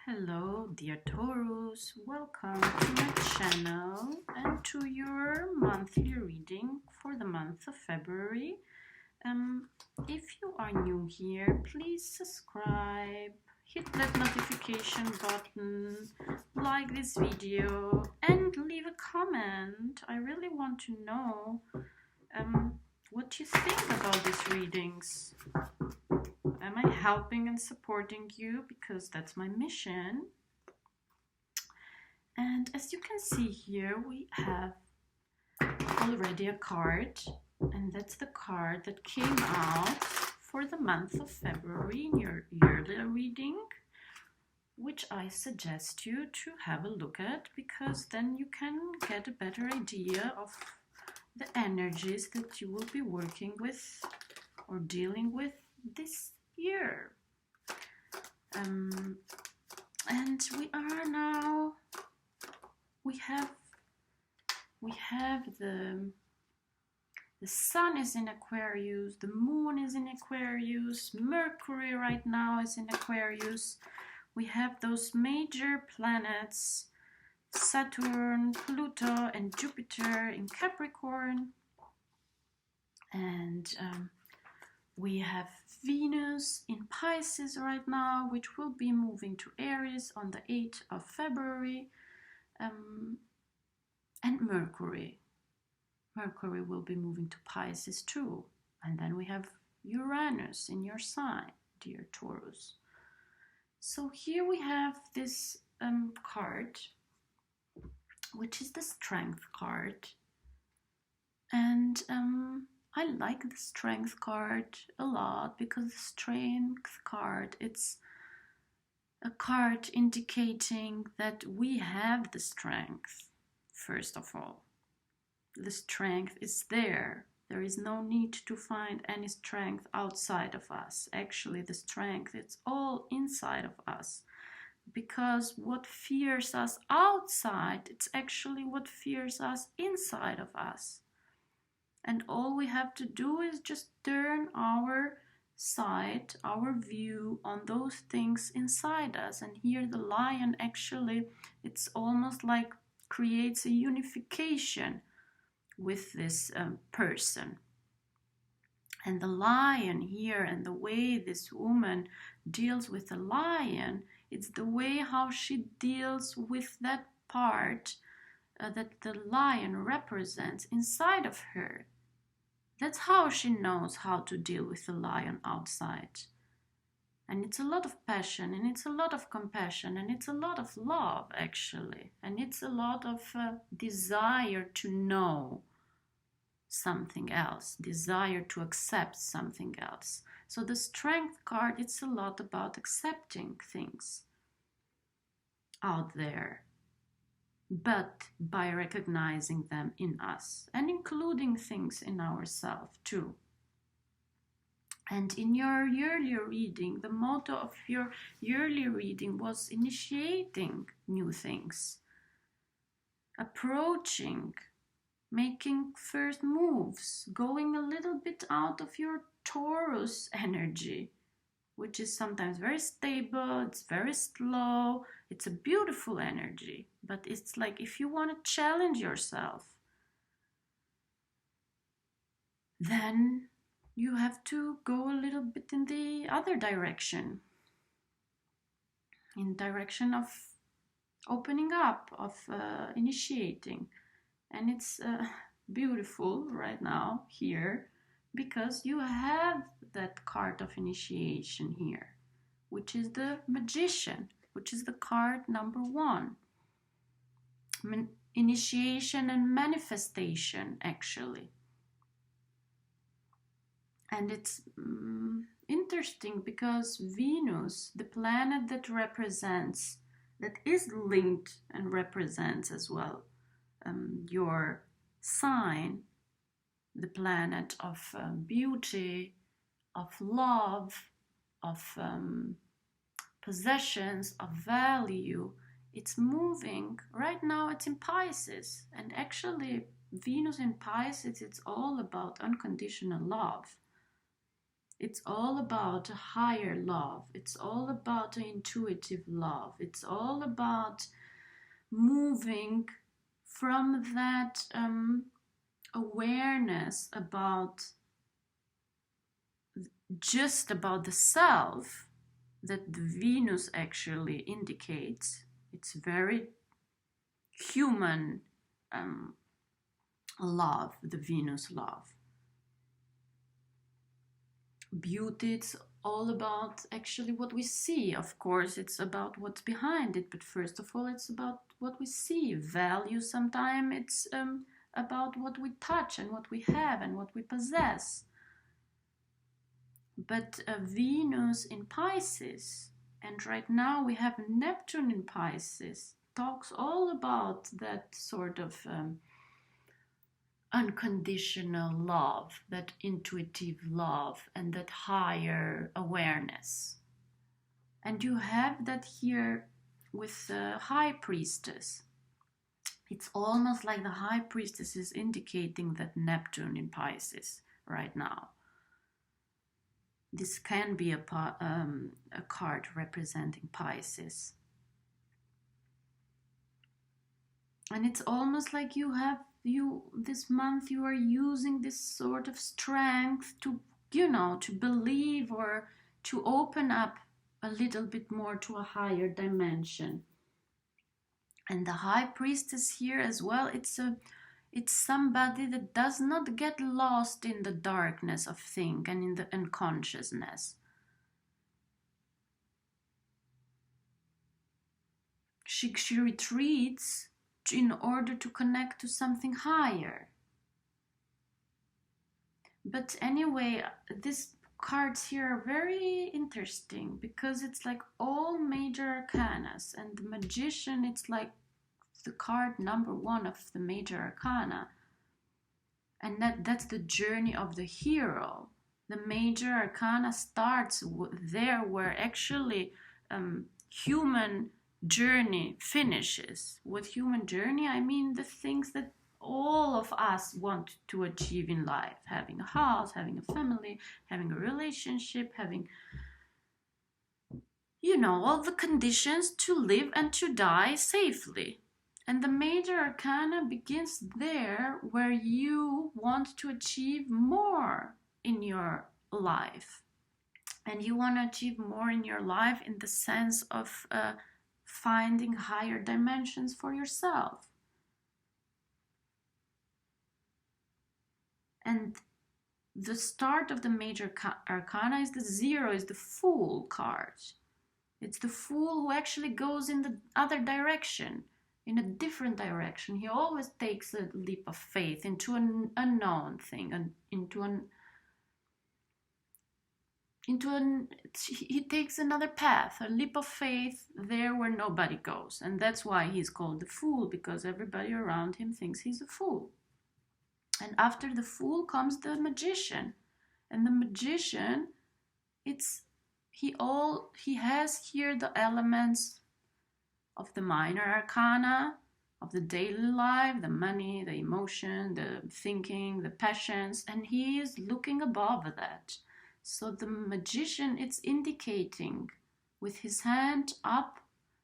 Hello, dear Taurus. Welcome to my channel and to your monthly reading for the month of February. If you are new here, please subscribe, hit that notification button, like this video, and leave a comment. I really want to know what you think about these readings. Am I helping and supporting you? Because that's my mission. And as you can see here, we have already a card, and that's the card that came out for the month of February in your yearly reading, which I suggest you to have a look at, because then you can get a better idea of the energies that you will be working with or dealing with this year. And we are now, we have the sun is in Aquarius, the moon is in Aquarius, Mercury right now is in Aquarius. We have those major planets, Saturn, Pluto, and Jupiter in Capricorn. And we have Venus in Pisces right now, which will be moving to Aries on the 8th of February. And Mercury. Mercury will be moving to Pisces too. And then we have Uranus in your sign, dear Taurus. So here we have this card, which is the Strength card. And I like the Strength card a lot, because the Strength card, it's a card indicating that we have the strength. First of all, the strength is there. There is no need to find any strength outside of us. Actually, the strength, it's all inside of us. Because what fears us outside, it's actually what fears us inside of us. And all we have to do is just turn our sight, our view on those things inside us. And here the lion, actually, it's almost like creates a unification with this person. And the lion here, and the way this woman deals with the lion, it's the way how she deals with that part that the lion represents inside of her. That's how she knows how to deal with the lion outside. And it's a lot of passion, and it's a lot of compassion, and it's a lot of love, actually. And it's a lot of desire to know something else, desire to accept something else. So the Strength card, it's a lot about accepting things out there, but by recognizing them in us and including things in ourselves too. And in your yearly reading, the motto of your yearly reading was initiating new things, approaching, making first moves, going a little bit out of your Taurus energy, which is sometimes very stable, it's very slow, it's a beautiful energy. But it's like if you want to challenge yourself, then you have to go a little bit in the other direction, in direction of opening up, of initiating. And it's beautiful right now here, because you have that card of initiation here, which is the Magician, which is the card number 1. Initiation and manifestation, actually. And it's interesting because Venus, the planet that represents, that is linked and represents as well your sign, the planet of beauty, of love, of possessions, of value, it's moving. Right now it's in Pisces. And actually Venus in Pisces, it's all about unconditional love. It's all about a higher love. It's all about an intuitive love. It's all about moving from that awareness about just about the self that the Venus actually indicates. It's very human love, the Venus love. Beauty, it's all about actually what we see. Of course, it's about what's behind it, but first of all, it's about what we see. Value, sometimes it's about what we touch and what we have and what we possess. But Venus in Pisces, and right now we have Neptune in Pisces, talks all about that sort of unconditional love, that intuitive love, and that higher awareness. And you have that here with the High Priestess. It's almost like the High Priestess is indicating that Neptune in Pisces right now. This can be a card representing Pisces. And it's almost like this month you are using this sort of strength to, to believe or to open up a little bit more to a higher dimension. And the High Priestess here as well, it's somebody that does not get lost in the darkness of things and in the unconsciousness. She retreats in order to connect to something higher. But anyway, these cards here are very interesting because it's like all major arcanas, and the Magician, it's like the card number 1 of the major arcana, and that's the journey of the hero. The major arcana starts there where actually human journey finishes. With human journey, I mean the things that all of us want to achieve in life: having a house, having a family, having a relationship, having all the conditions to live and to die safely. And the major arcana begins there where you want to achieve more in your life. And you want to achieve more in your life in the sense of finding higher dimensions for yourself. And the start of the major arcana is the 0, is the Fool card. It's the Fool who actually goes in the other direction, in a different direction. He always takes a leap of faith into an unknown thing, and he takes another path, a leap of faith there where nobody goes. And that's why he's called the Fool, because everybody around him thinks he's a fool. And after the Fool comes the Magician. And the Magician, he has here the elements of the minor arcana, of the daily life, the money, the emotion, the thinking, the passions, and he is looking above that. So the Magician, it's indicating with his hand up,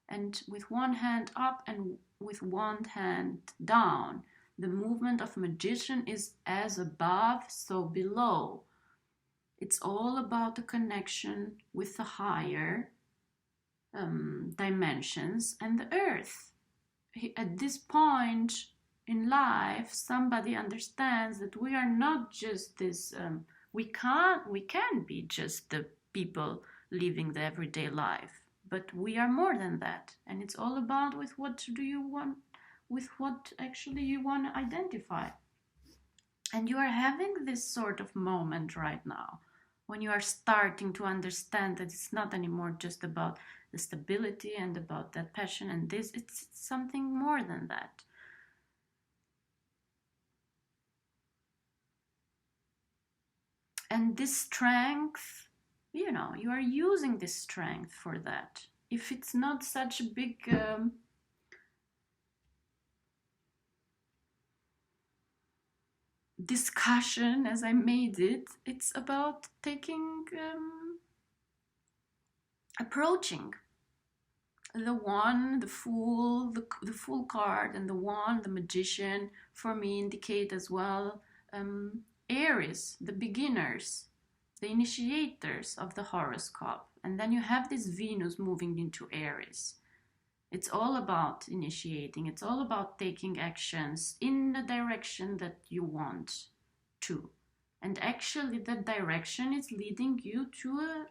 and with one hand up and with one hand down. The movement of Magician is as above, so below. It's all about the connection with the higher dimensions and the earth. At this point in life, somebody understands that we are not just this, we can be just the people living the everyday life, but we are more than that. And it's all about with what do you want, with what actually you want to identify. And you are having this sort of moment right now when you are starting to understand that it's not anymore just about the stability and about that passion and this, it's something more than that. And this strength, you are using this strength for that. If it's not such a big discussion as I made it. It's about approaching the one, the fool, the fool card, and the one, the magician, for me indicate as well Aries, the beginners, the initiators of the horoscope. And then you have this Venus moving into Aries. It's all about initiating. It's all about taking actions in the direction that you want to. And actually that direction is leading you to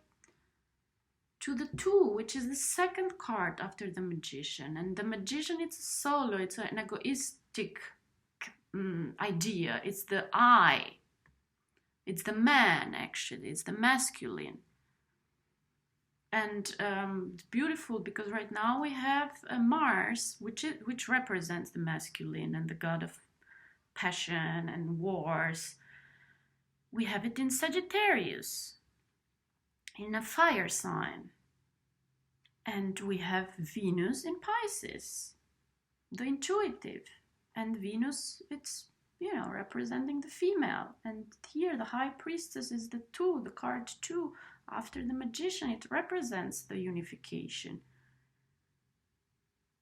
the two, which is the second card after the magician. And the magician, it's a solo, it's an egoistic idea. It's the I. It's the man, actually. It's the masculine. And it's beautiful because right now we have Mars, which represents the masculine and the god of passion and wars. We have it in Sagittarius, in a fire sign. And we have Venus in Pisces, the intuitive. And Venus, it's, representing the female. And here the high priestess is the two, the card two. After the magician, it represents the unification.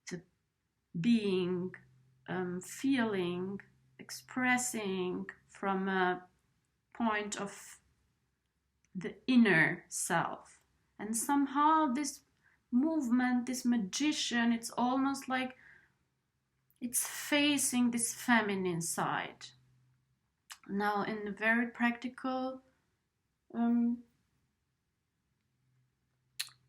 The being, feeling, expressing from a point of the inner self. And somehow this movement, this magician, it's almost like it's facing this feminine side. Now, in a very practical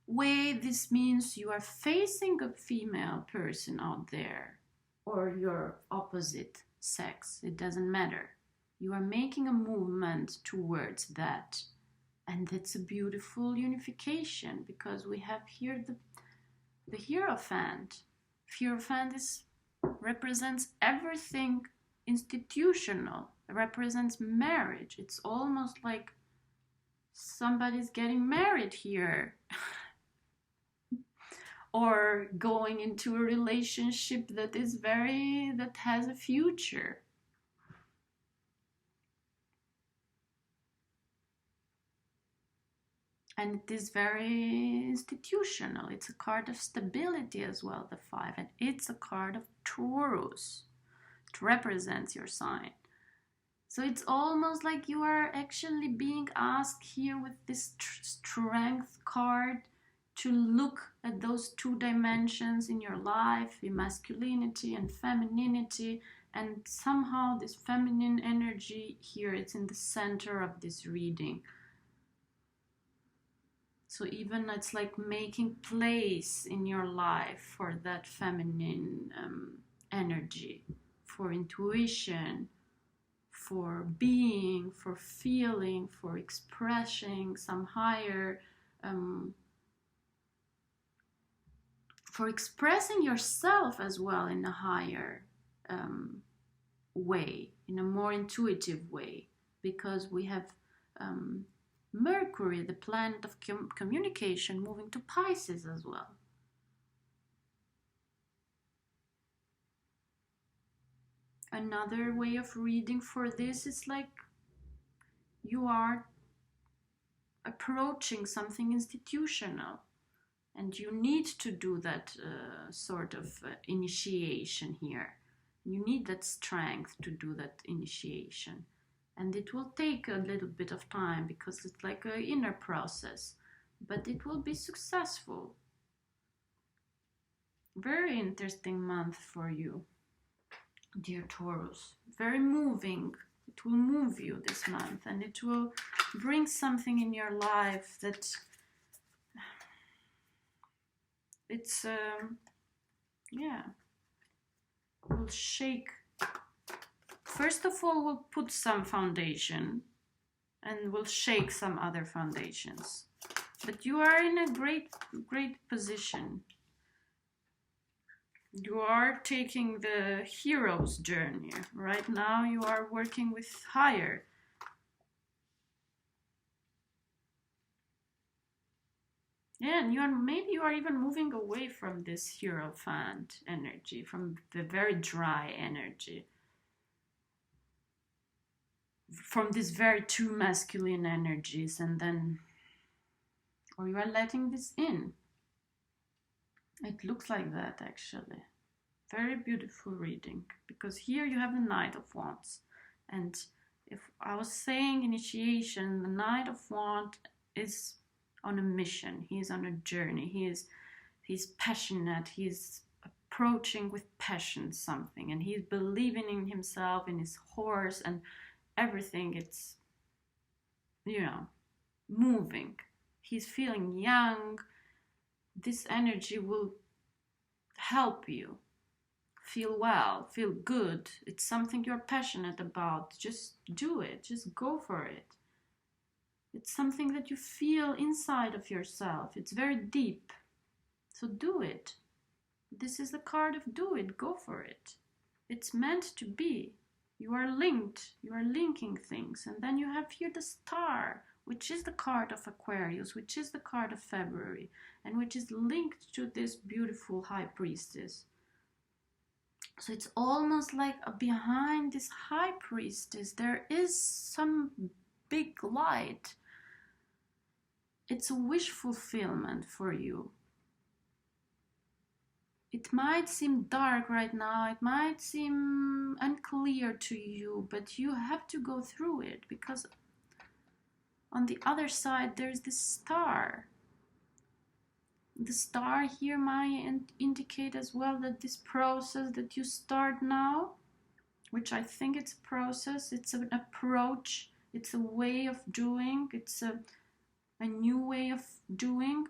way, this means you are facing a female person out there, or your opposite sex, it doesn't matter. You are making a movement towards that. And it's a beautiful unification, because we have here the Hierophant. Hierophant represents everything institutional. It represents marriage. It's almost like somebody's getting married here. Or going into a relationship that has a future. And it is very institutional. It's a card of stability as well, the 5. And it's a card of Taurus. It represents your sign. So it's almost like you are actually being asked here with this strength card to look at those two dimensions in your life, in masculinity and femininity. And somehow this feminine energy here, it's in the center of this reading. So even it's like making place in your life for that feminine energy, for intuition, for being, for feeling, for expressing some higher, for expressing yourself as well in a higher way, in a more intuitive way, because we have Mercury, the planet of communication, moving to Pisces as well. Another way of reading for this is like you are approaching something institutional, and you need to do that sort of initiation here. You need that strength to do that initiation. And it will take a little bit of time because it's like an inner process, but it will be successful. Very interesting month for you, dear Taurus. Very moving. It will move you this month, and it will bring something in your life that it's, will shake. First of all, we'll put some foundation and we'll shake some other foundations. But you are in a great position. You are taking the hero's journey. Right now you are working with higher. Yeah, and maybe you are even moving away from this Hierophant energy, from the very dry energy. from these very two masculine energies, and then, or you are letting this in. It looks like that, actually. Very beautiful reading, because here you have the Knight of Wands. And if I was saying initiation, the Knight of Wands is on a mission. He is on a journey. He's passionate. He's approaching with passion something, and he's believing in himself, in his horse, and everything. It's, moving. He's feeling young. This energy will help you feel well, feel good. It's something you're passionate about. Just do it. Just go for it. It's something that you feel inside of yourself. It's very deep. So do it. This is the card of do it. Go for it. It's meant to be. You are linked. You are linking things. And then you have here the Star, which is the card of Aquarius, which is the card of February, and which is linked to this beautiful High Priestess. So it's almost like behind this High Priestess, there is some big light. It's a wish fulfillment for you. It might seem dark right now, it might seem unclear to you, but you have to go through it, because on the other side there's this Star. The Star here might indicate as well that this process that you start now, which I think it's a process, it's an approach, it's a way of doing, it's a new way of doing.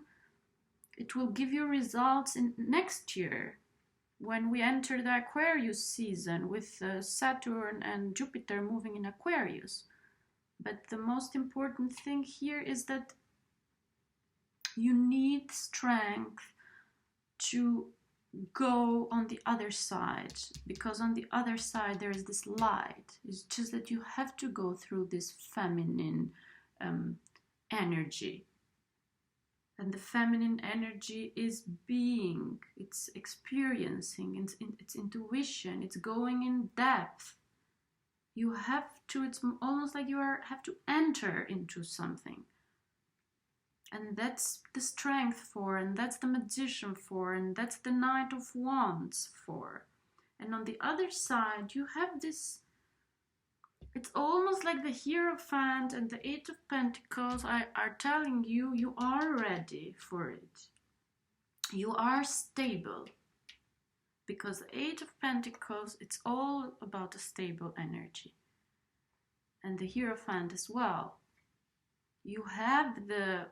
It will give you results in next year when we enter the Aquarius season with Saturn and Jupiter moving in Aquarius. But the most important thing here is that you need strength to go on the other side, because on the other side there is this light. It's just that you have to go through this feminine energy. And the feminine energy is being, it's experiencing, it's intuition, it's going in depth. You have to, it's almost like you have to enter into something. And that's the Strength for, and that's the Magician for, and that's the Knight of Wands for. And on the other side, you have this, it's almost like the Hierophant and the Eight of Pentacles are telling you, you are ready for it. You are stable. Because the Eight of Pentacles, it's all about a stable energy. And the Hierophant as well. You have the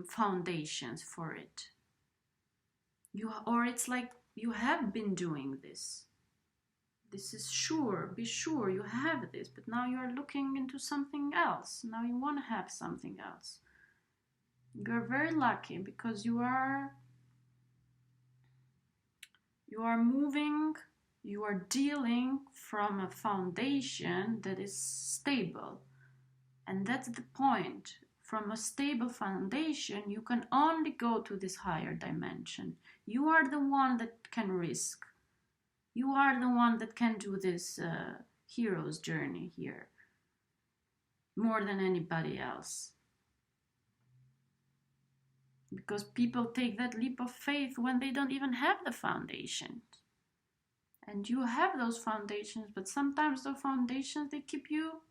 foundations for it. Or it's like you have been doing this. This is sure, be sure you have this, but now you are looking into something else. Now you want to have something else. You are very lucky because you are moving, you are dealing from a foundation that is stable. And that's the point. From a stable foundation, you can only go to this higher dimension. You are the one that can risk. You are the one that can do this hero's journey here, more than anybody else. Because people take that leap of faith when they don't even have the foundation. And you have those foundations, but sometimes those foundations, they keep you,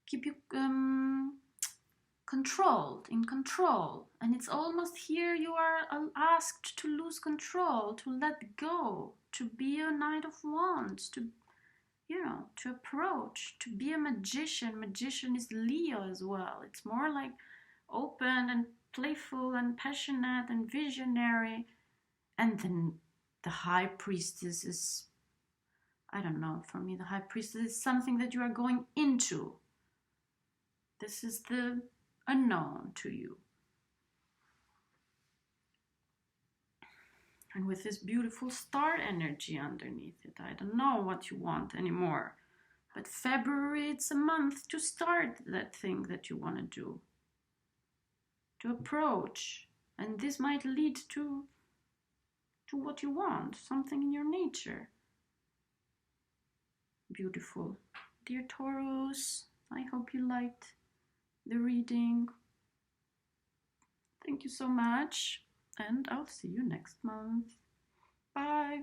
keep you in control. And it's almost here you are asked to lose control, to let go, to be a Knight of Wands, to approach, to be a magician. Magician is Leo as well. It's more like open and playful and passionate and visionary. And then the High Priestess is, I don't know, for me the High Priestess is something that you are going into. This is the unknown to you. And with this beautiful star energy underneath it, I don't know what you want anymore. But February, it's a month to start that thing that you want to do. To approach. And this might lead to what you want, something in your nature. beautiful. Dear Taurus, I hope you liked the reading. Thank you so much, and I'll see you next month. Bye.